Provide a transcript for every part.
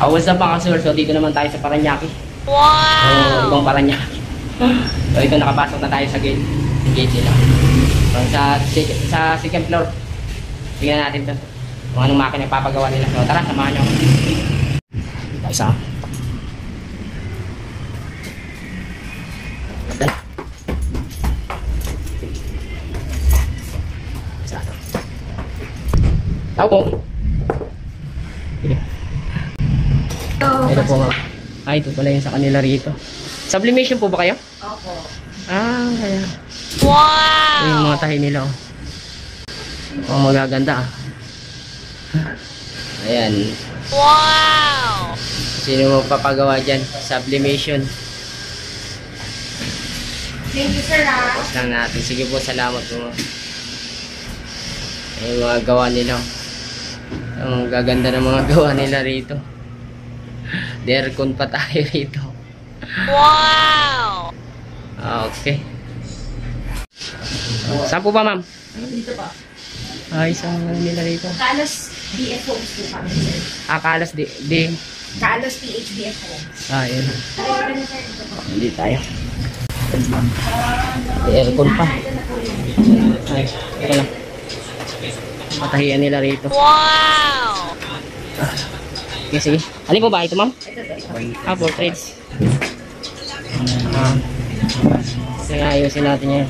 What's up mga kasawar? So dito naman tayo sa Paranaque. Wow! Ibang Paranaque. So ito nakapasok na tayo sa gate. Gate nila. So, sa second floor. Tingnan natin to. Kung anong makina papagawa nila. So tara, samahan nyo. Isa. Tao po. Ito po nga. Ay, ito pala yung sa kanila rito. Sublimation po ba kayo? Opo. Ah, kaya. Wow! Ito yung mga tahi nila. Oh, magaganda ah. Ayan. Wow! Sino magpapagawa dyan? Sublimation. Thank you, sir. Tapos lang natin. Sige po, salamat po. Yung mga gawa nila. Ang gaganda ng mga gawa nila rito. Aircon pa tayo rito. Wow! Okay. Saan po ba, ma'am? Dito pa. Ay, saan nila rito? Kalos BF Homes po kami, sir. Akalas di. Kalos PHBF Homes. Ah, yun. Tara na, sir. Dito po. Hindi tayo. Aircon pa. Ay, ito lang. Matahiyan nila rito. Wow! Okay, sige. Alin po ba ito, ma'am? Ah, for trades. Sige, ayusin natin yan.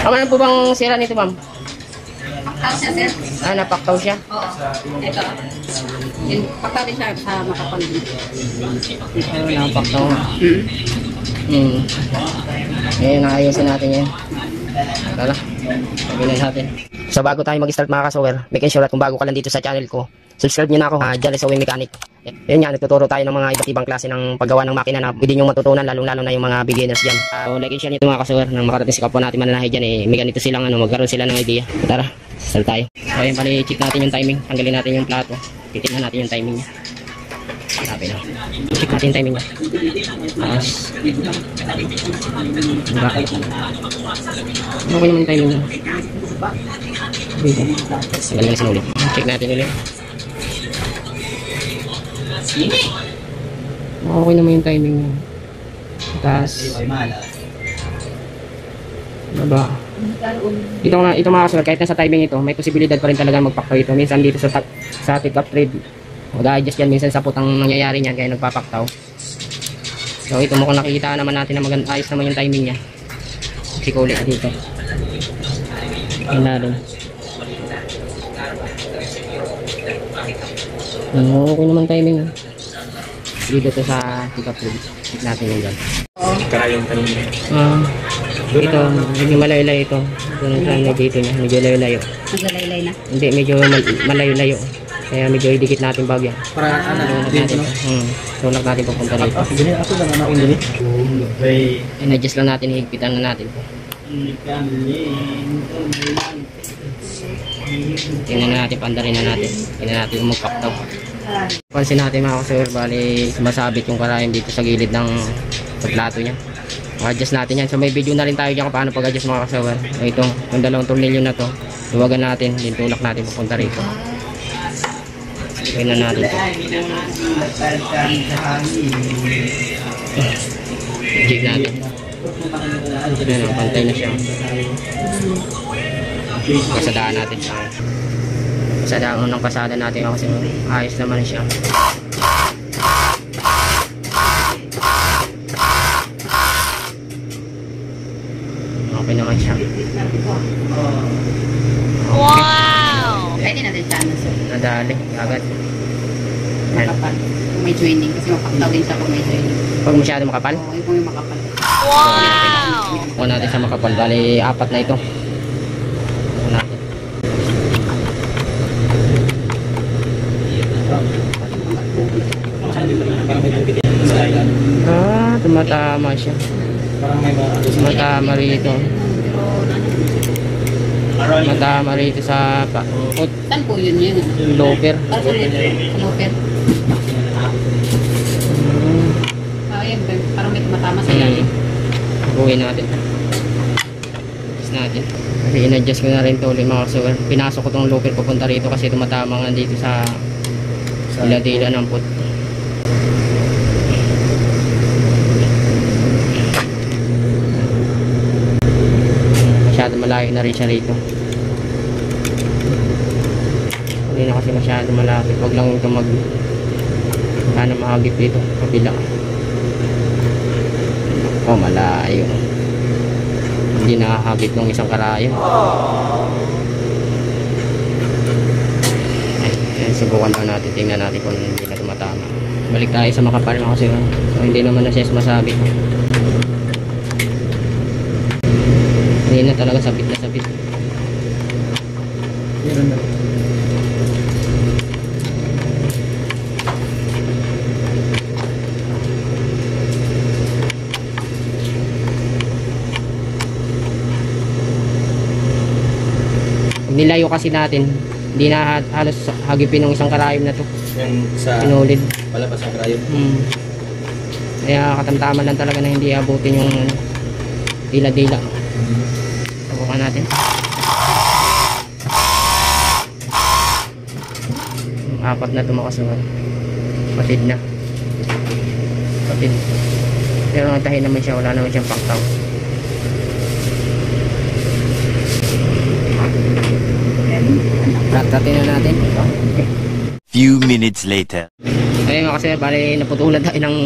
Ano po bang sira nito, ma'am? Paktaw siya, sir. Ah, napaktaw siya. Oo. Ito. Paktaw din siya sa makapal din. Ah, napaktaw. Ngayon, ayusin natin yan. Tala, sabihin natin. So bago tayo mag-start mga kasawer, making sure at kung bago ka lang dito sa channel ko, subscribe nyo na ako, Jale Sawing Mechanic. Yan nga, nagtuturo tayo ng mga iba't ibang klase ng paggawa ng makina na pwede nyo matutunan, lalong-lalo na yung mga beginners dyan. So like and share nyo ito mga kasawer, nang makarating sa kapwa natin mananahe dyan, may ganito silang magkaroon sila ng idea. Tara, start tayo. So ayun pala, check natin yung timing, tanggalin natin yung plato, titignan natin yung timing niya. Sabi na. Check natin yung timing niya. Tapos, okay naman yung timing niya. Dito. Tagal na sinulit. Check natin ulit. Okay naman yung timing niya. Tapos, baba. Ito mga kasunod, kahit nasa timing ito, may posibilidad pa rin talaga magpaktaw ito. Minsan dito sa take-up trade, mag-adjust yan minsan sa putang nangyayari niyan kaya nagpapaktaw. So ito mukhang nakikita naman natin na ayos naman yung timing niya. Sikuli dito. Inarin. Okay naman timing. Dito to sa pick-up room. Check natin yung dyan. Karayong kanina. Ito, medyo malayo-layo ito. Doon sa dito niya, medyo layo-layo. Nagalaylay na. Hindi, medyo malayo-layo. Kaya medyo idikit natin bagya. Para ano Natin. Tulak natin papunta dito. Gini ako lang ano ini. In-adjust lang natin, higpitan na natin. Tingnan na natin, pandarin na natin. Tingnan natin kung magpaktaw. Pansin natin mga kasawar, bali sumasabit yung karayom dito sa gilid ng plato niya. Adjust natin yan. So may video na rin tayo dyan kung paano pag-adjust mga kasawar. So ito, yung dalawang tornilyo na to, luwagan natin, din tulak natin papunta rito. Tingnan natin ito. Jig natin. Ayan, pantay na siya. Kasadaan natin siya. Kasadaan unang kasada natin kasi ayos naman siya. Okay naman siya. Wow! Pwede natin siya, ano, sir? Nadali, agad. Makapal. Kung may joining. Kasi mapaktaw din siya kung may joining. Pag masyado makapal? Oo, yung kung yung makapal. Wow! Kuha natin sa makapal. Bali, 4 na ito. Kuha natin. Tumatama siya. Tumatama rito. Tumatama rito sa Saan po yun yun? loper. Para sa loper. Ayun, parang may tumatama sa ilalim. Buuin natin. Adjust natin. Kasi in-adjust ko na rin ito ulit mga kasawar. Pinasok ko itong loper papunta rito kasi tumatama nga dito sa Dila-dila ng put. Masyado malayo na rin siya rito. Hindi na kasi masyado malapit. Huwag lang ito sana mahagip dito. Kabila. Oh, malayo. Hindi nakahagip ng isang karayo. Subukan na natin, tingnan natin kung hindi na tumatama. Balik tayo sa makapal na kasi so, hindi naman na siya sumasabit. Hindi na talaga sabit na sabit. Meron na. Pag nilayo kasi natin, hindi na halos hagipin ng isang karayom na to. Yan sa Pinulid. palabas sa krayo. Kaya katamtaman lang talaga na hindi abutin yung dila-dila. Subukan natin. Apat na tumakasunod. Patid na. Patid. Pero nagtahin naman siya, wala naman siyang paktaw. Ratratin na natin. Few minutes later. Ayun nga kasi bali naputulan tayo ng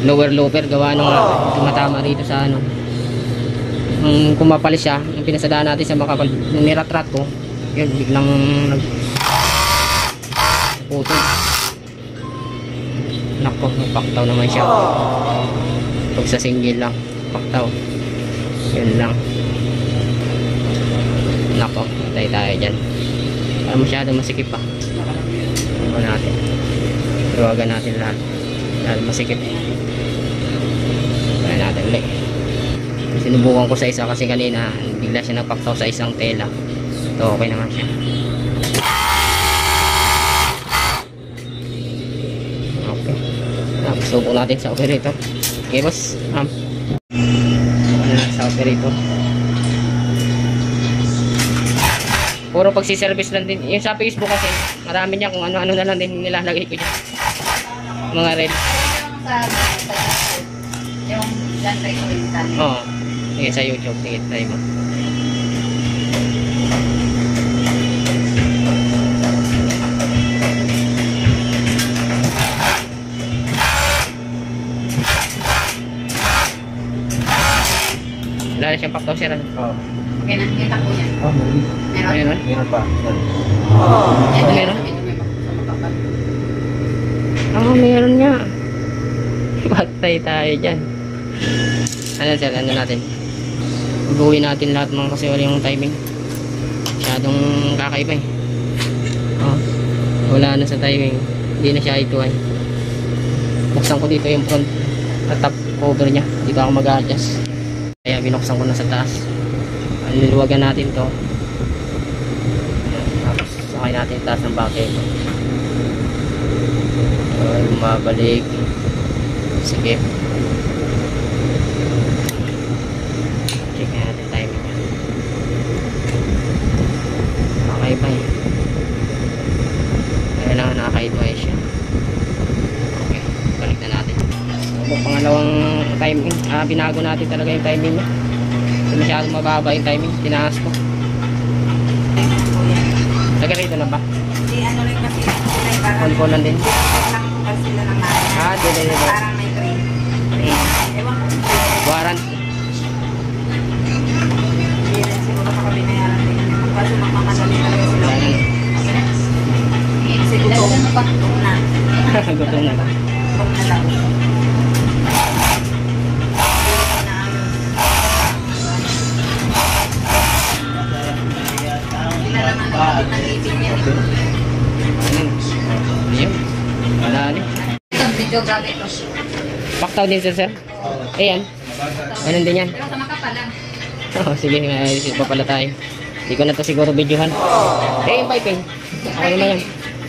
lower looper gawa ng tumatama rito sa ano. Nung kumapalis siya, yung pinasadaan natin sa makapal, nung niratrat ko, yun biglang putol. Nako, paktaw naman siya. Pag sa single lang, paktaw. Yun lang. Nako, patay tayo dyan. Para masyado masikip pa. Ano natin? Iwagan natin lahat. Lahat masikip. Kaya natin ulit. Sinubukan ko sa isa kasi kanina bigla siya nagpaktaw sa isang tela. Ito okay naman siya. Okay. Tapos subok natin sa operator. Okay boss. Ano na sa operator. Puro pagsiservice lang din. Yung sa Facebook kasi, marami niya kung ano-ano na lang din nilalagay ko dyan. Mga red. Yung dyan tayo ko yung tali. Oo. Sige sa YouTube. Sige, try mo. Wala na siyang paktaw siya. Oo. Okay na, kita ko yan. Oh, meron. Meron? Meron? Meron pa. Yan. Ito Meron? medyo may sa makapal. Meron nga. Patay tayo dyan. Ano sir, ano natin? Ubuhin natin lahat mga kasi wala yung timing. Masyadong kakaiba eh. Wala na sa timing. Hindi na siya ito ay. Buksan ko dito yung front at top cover niya. Dito ako mag-adjust. Kaya binuksan ko na sa taas. Niluwagan natin to. Tapos sakay natin taas ng bakit. Bumabalik. Sige. Check natin timing niya. Okay ba eh? Kailangan nakaka-advise siya. Okay. Balik na natin. So, pangalawang timing. Binago natin talaga yung timing niya. Masyadong mababa yung timing. Tinaas ko. Nagarito na ba? Di ano rin kasi kulay parang Call lang din. lang kasi sila ng mga Dili. parang may green. Ewan ko. Warrant. Hindi rin siguro makabinayaran din. Kaso magmamadali talaga sila. Kasi gutom na. Gutom na ba? Gutom na lang. Ayun. Wala rin. Ito, video grabe ito. Paktaw din sir. Ayan. Ganun din yan. Pero sa makapal lang. Sige, pa pala tayo. Hindi ko na to siguro videohan. Yung piping. Okay naman yan.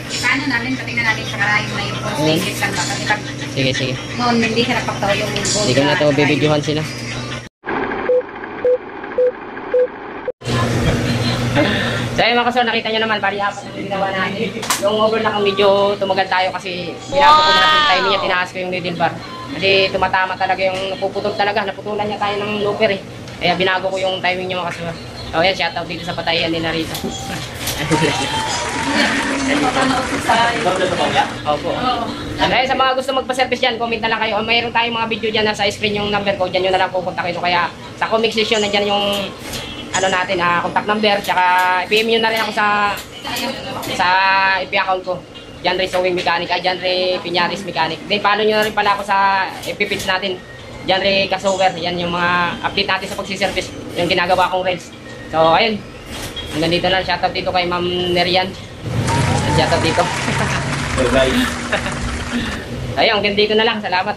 Paano namin, patingnan namin sa karayong na yung postigit lang ba? Kasi pag Sige. noon, hindi siya napaktaw yung Hindi ko na to bibidyohan sila. So ayun mga kasor, nakita nyo naman, bali apat yung ginawa natin. Yung overlock ang medyo tumagal tayo kasi binago ko na yung timing niya, tinaas ko yung needle bar. Kasi tumatama talaga yung napuputol talaga, naputulan niya tayo ng looper eh. Kaya binago ko yung timing niya mga kasor. So yan, shoutout dito sa patayan nila rito. Opo. Kaya sa mga gusto magpa-service dyan, comment na lang kayo. Mayroon tayong mga video dyan, nasa screen yung number ko, dyan nyo na lang pupunta kayo. Kaya sa comment section, nandyan yung ano natin, contact number, tsaka i-PM nyo na rin ako sa FB account ko. John Ray Sewing Mechanic, John Ray Piñaris Mechanic. Then follow nyo na rin pala ako sa FB page natin, John Ray Kasower. Yan yung mga update natin sa pagsiservice, yung ginagawa kong rails. So ayun, hanggang dito lang. Shoutout dito kay Ma'am Nerian. Shoutout dito. So guys. Ayun, hanggang dito na lang. Salamat.